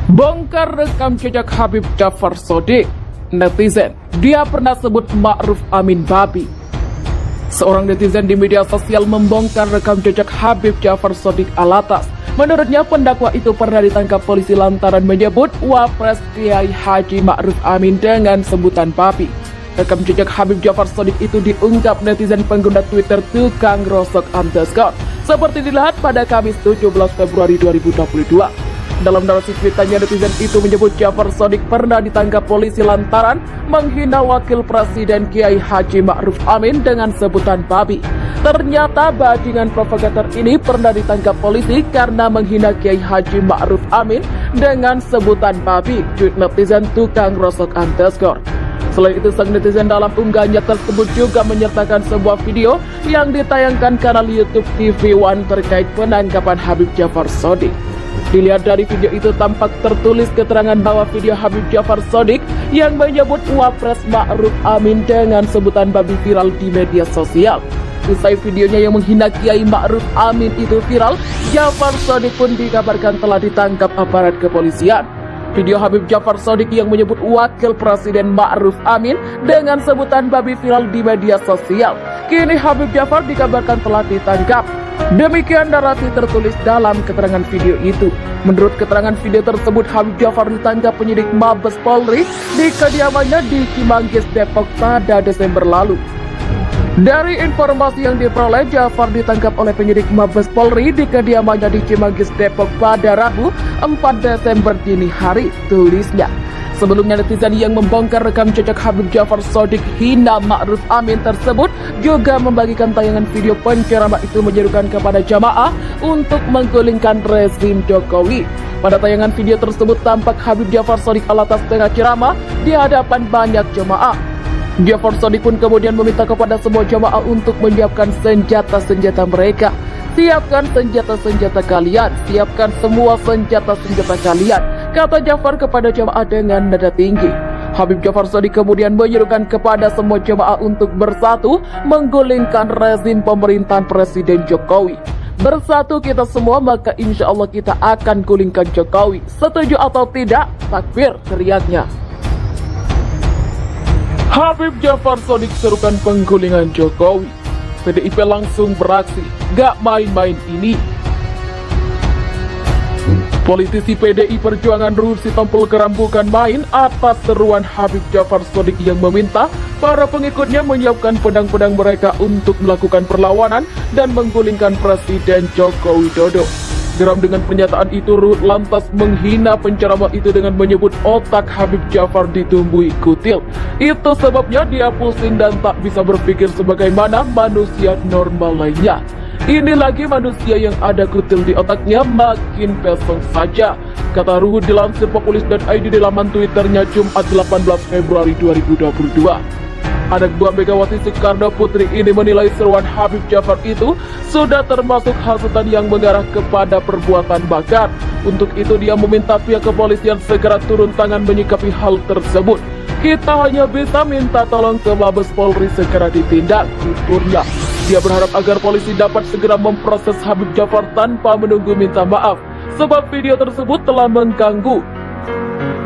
Bongkar rekam jejak Habib Jafar Shodiq. Netizen, dia pernah sebut Ma'ruf Amin babi. Seorang netizen di media sosial membongkar rekam jejak Habib Jafar Shodiq alatas. Menurutnya pendakwa itu pernah ditangkap polisi lantaran menyebut Wapres Kiai Haji Ma'ruf Amin dengan sebutan babi. Rekam jejak Habib Jafar Shodiq itu diungkap netizen pengguna Twitter Tukang Rosok _ seperti dilihat pada Kamis 17 Februari 2022. Dalam narasi tweetannya, netizen itu menyebut Jafar Shodiq pernah ditangkap polisi lantaran menghina Wakil Presiden Kiai Haji Ma'ruf Amin dengan sebutan babi. Ternyata bajingan propagator ini pernah ditangkap polisi karena menghina Kiai Haji Ma'ruf Amin dengan sebutan babi, tweet netizen Tukang Rosok _ Selain itu, sang netizen dalam unggahannya tersebut juga menyertakan sebuah video yang ditayangkan kanal YouTube TV One terkait penangkapan Habib Jafar Shodiq. Dilihat dari video itu tampak tertulis keterangan bahwa video Habib Jafar Shodiq yang menyebut Wapres Ma'ruf Amin dengan sebutan babi viral di media sosial. Usai videonya yang menghina Kiai Ma'ruf Amin itu viral, Jafar Shodiq pun dikabarkan telah ditangkap aparat kepolisian. Video Habib Jafar Shodiq yang menyebut Wakil Presiden Ma'ruf Amin dengan sebutan babi viral di media sosial. Kini Habib Jafar dikabarkan telah ditangkap. Demikian narasi tertulis dalam keterangan video itu. Menurut keterangan video tersebut, Habib Jafar ditangkap penyidik Mabes Polri di kediamannya di Cimanggis, Depok pada Desember lalu. Dari informasi yang diperoleh, Jafar ditangkap oleh penyidik Mabes Polri di kediamannya di Cimanggis, Depok pada Rabu 4 Desember dini hari, tulisnya. Sebelumnya, netizen yang membongkar rekam jejak Habib Jafar Shodiq hina Ma'ruf Amin tersebut juga membagikan tayangan video penceramah itu menyerukan kepada jamaah untuk menggulingkan rezim Jokowi. Pada tayangan video tersebut tampak Habib Jafar Shodiq alatas tengah ceramah di hadapan banyak jamaah. Jafar Shodiq pun kemudian meminta kepada semua jamaah untuk menyiapkan senjata-senjata mereka. Siapkan senjata-senjata kalian, siapkan semua senjata-senjata kalian, kata Jafar kepada jamaah dengan nada tinggi. Habib Jafar Shodiq kemudian menyerukan kepada semua jamaah untuk bersatu menggulingkan rezim pemerintahan Presiden Jokowi. Bersatu kita semua, maka insya Allah kita akan gulingkan Jokowi. Setuju atau tidak? Takbir, teriaknya. Habib Jafar Shodiq serukan penggulingan Jokowi. PDIP langsung beraksi, gak main-main ini. Politisi PDI Perjuangan Ruhut Sitompul Keram bukan main atas seruan Habib Jafar Shodiq yang meminta para pengikutnya menyiapkan pedang-pedang mereka untuk melakukan perlawanan dan menggulingkan Presiden Joko Widodo. Geram dengan pernyataan itu, Ruhut lantas menghina penceramah itu dengan menyebut otak Habib Jafar ditumbuhi kutil. Itu sebabnya dia pusing dan tak bisa berpikir sebagaimana manusia normal lainnya. Ini lagi manusia yang ada kutil di otaknya makin pesong saja, kata Ruhut dilansir populis.id di laman Twitternya Jumat 18 Februari 2022. Anak buah Megawati Soekarno Putri ini menilai seruan Habib Jafar itu sudah termasuk hasutan yang mengarah kepada perbuatan bakar. Untuk itu dia meminta pihak kepolisian segera turun tangan menyikapi hal tersebut. Kita hanya bisa minta tolong ke Mabes Polri segera ditindak, tuturnya. Dia berharap agar polisi dapat segera memproses Habib Jafar tanpa menunggu minta maaf, sebab video tersebut telah mengganggu.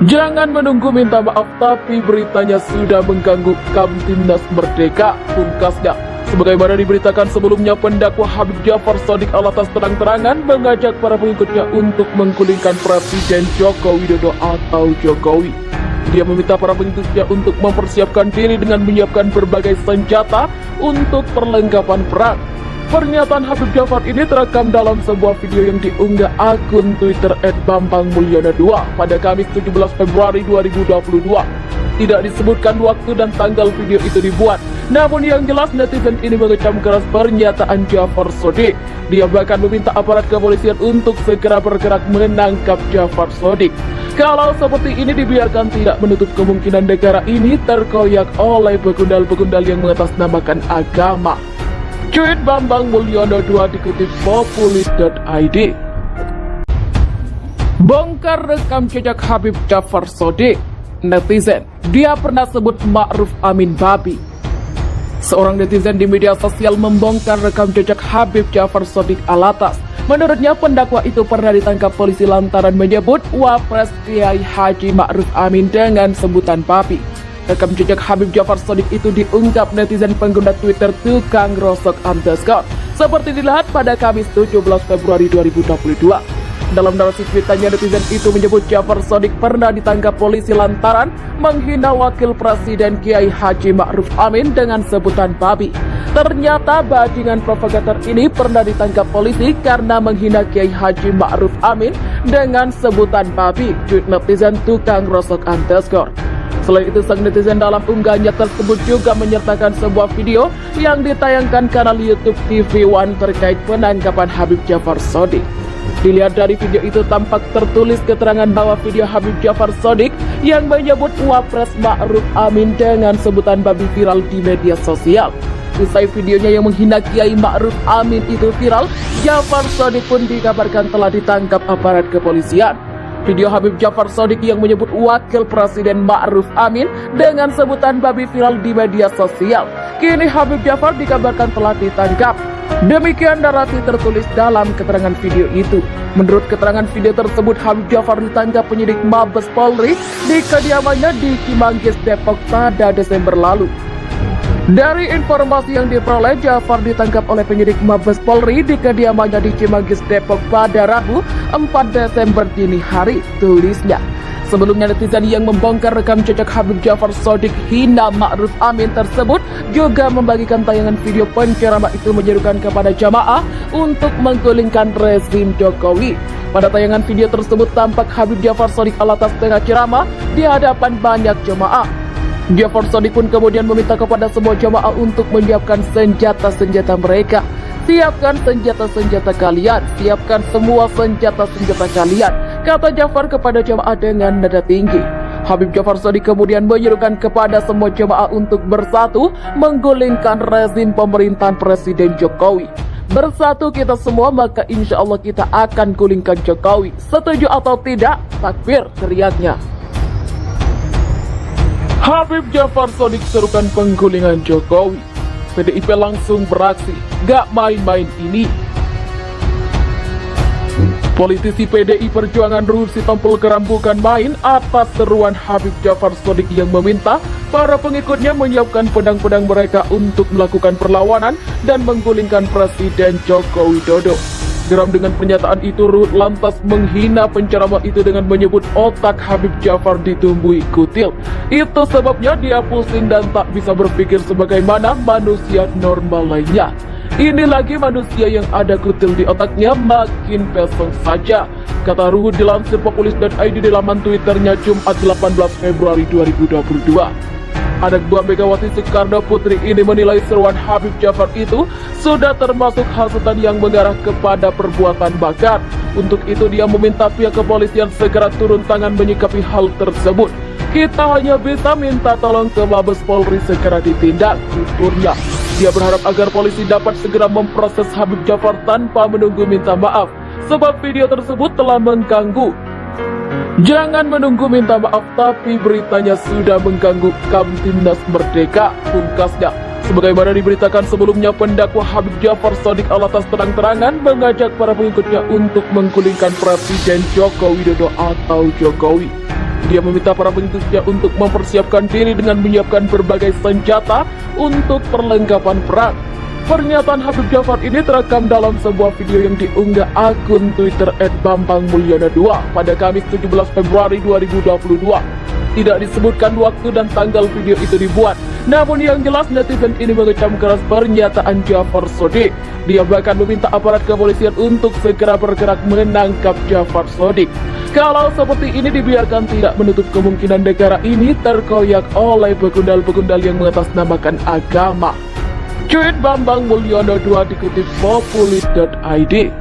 Jangan menunggu minta maaf, tapi beritanya sudah mengganggu Kamtimnas Merdeka, pungkasnya. Sebagaimana diberitakan sebelumnya, pendakwa Habib Jafar Shodiq alatas terang-terangan mengajak para pengikutnya untuk menggulingkan Presiden Joko Widodo atau Jokowi. Dia meminta para pengikutnya untuk mempersiapkan diri dengan menyiapkan berbagai senjata untuk perlengkapan perang. Pernyataan Habib Jafar ini terekam dalam sebuah video yang diunggah akun Twitter @bambangmulyono2 pada Kamis 17 Februari 2022. Tidak disebutkan waktu dan tanggal video itu dibuat. Namun yang jelas netizen ini mengecam keras pernyataan Jafar Shodiq. Dia bahkan meminta aparat kepolisian untuk segera bergerak menangkap Jafar Shodiq. Kalau seperti ini dibiarkan, tidak menutup kemungkinan negara ini terkoyak oleh begundal-begundal yang mengatasnamakan agama. Tweet Bambang Mulyono 2 dikutip populis.id. Bongkar rekam jejak Habib Jafar Shodiq. Netizen, dia pernah sebut Ma'ruf Amin babi. Seorang netizen di media sosial membongkar rekam jejak Habib Jafar Shodiq alatas. Menurutnya pendakwa itu pernah ditangkap polisi lantaran menyebut Wapres Kiai Haji Ma'ruf Amin dengan sebutan papi. Rekam jejak Habib Ja'far Shadiq itu diungkap netizen pengguna Twitter Tukang Rosok _ seperti dilihat pada Kamis 17 Februari 2022. Dalam narasi tweetannya, netizen itu menyebut Ja'far Shadiq pernah ditangkap polisi lantaran menghina Wakil Presiden Kiai Haji Ma'ruf Amin dengan sebutan babi. Ternyata bajingan propagator ini pernah ditangkap polisi karena menghina Kiai Haji Ma'ruf Amin dengan sebutan babi, tweet netizen Tukang Rosok _ Selain itu, sang netizen dalam unggahannya tersebut juga menyertakan sebuah video yang ditayangkan kanal YouTube TV One terkait penangkapan Habib Ja'far Shadiq. Dilihat dari video itu tampak tertulis keterangan bahwa video Habib Ja'far Shadiq yang menyebut Wapres Ma'ruf Amin dengan sebutan babi viral di media sosial. Usai videonya yang menghina Kiai Ma'ruf Amin itu viral, Ja'far Shadiq pun dikabarkan telah ditangkap aparat kepolisian. Video Habib Ja'far Shadiq yang menyebut Wakil Presiden Ma'ruf Amin dengan sebutan babi viral di media sosial. Kini Habib Ja'far dikabarkan telah ditangkap. Demikian narasi tertulis dalam keterangan video itu. Menurut keterangan video tersebut, Habib Ja'far ditangkap penyidik Mabes Polri di kediamannya di Cimanggis, Depok pada Desember lalu. Dari informasi yang diperoleh, Ja'far ditangkap oleh penyidik Mabes Polri di kediamannya di Cimanggis, Depok pada Rabu 4 Desember dini hari, tulisnya. Sebelumnya, netizen yang membongkar rekam jejak Habib Ja'far Shadiq hina Ma'ruf Amin tersebut juga membagikan tayangan video penceramah itu menyerukan kepada jamaah untuk menggulingkan rezim Jokowi. Pada tayangan video tersebut tampak Habib Ja'far Shadiq alatas tengah ceramah di hadapan banyak jamaah. Ja'far Shadiq pun kemudian meminta kepada semua jamaah untuk menyiapkan senjata-senjata mereka. Siapkan senjata-senjata kalian, siapkan semua senjata-senjata kalian, kata Ja'far kepada jamaah dengan nada tinggi. Habib Ja'far Shadiq kemudian menyerukan kepada semua jamaah untuk bersatu menggulingkan rezim pemerintahan Presiden Jokowi. Bersatu kita semua, maka insya Allah kita akan gulingkan Jokowi. Setuju atau tidak? Takbir, teriaknya. Habib Ja'far Shadiq serukan penggulingan Jokowi. PDIP langsung beraksi, gak main-main ini. Politisi PDI Perjuangan Ruhut Sitompul Keram bukan main atas seruan Habib Ja'far Shadiq yang meminta para pengikutnya menyiapkan pedang-pedang mereka untuk melakukan perlawanan dan menggulingkan Presiden Joko Widodo. Geram dengan pernyataan itu, Ruhut lantas menghina penceramah itu dengan menyebut otak Habib Ja'far ditumbuhi kutil. Itu sebabnya dia pusing dan tak bisa berpikir sebagaimana manusia normal lainnya. Ini lagi manusia yang ada kutil di otaknya makin pesong saja, kata Ruhut dilansir populis.id di laman Twitternya Jumat 18 Februari 2022. Anak buah Megawati Soekarno Putri ini menilai seruan Habib Ja'far itu sudah termasuk hasutan yang mengarah kepada perbuatan bakar. Untuk itu dia meminta pihak kepolisian segera turun tangan menyikapi hal tersebut. Kita hanya bisa minta tolong ke Mabes Polri segera ditindak, tuturnya. Dia berharap agar polisi dapat segera memproses Habib Ja'far tanpa menunggu minta maaf, sebab video tersebut telah mengganggu. Jangan menunggu minta maaf, tapi beritanya sudah mengganggu Kamtimnas Merdeka, pungkasnya. Sebagaimana diberitakan sebelumnya, pendakwa Habib Ja'far Shadiq alatas terang-terangan mengajak para pengikutnya untuk menggulingkan Presiden Joko Widodo atau Jokowi. Dia meminta para pengikutnya untuk mempersiapkan diri dengan menyiapkan berbagai senjata untuk perlengkapan perang. Pernyataan Habib Ja'far ini terekam dalam sebuah video yang diunggah akun Twitter @bambangmulyono2 pada Kamis 17 Februari 2022. Tidak disebutkan waktu dan tanggal video itu dibuat. Namun yang jelas netizen ini mengecam keras pernyataan Ja'far Shadiq. Dia bahkan meminta aparat kepolisian untuk segera bergerak menangkap Ja'far Shadiq. Kalau seperti ini dibiarkan, tidak menutup kemungkinan negara ini terkoyak oleh begundal-begundal yang mengatasnamakan agama. Cuit Bambang Mulyono 2 dikutip populis.id.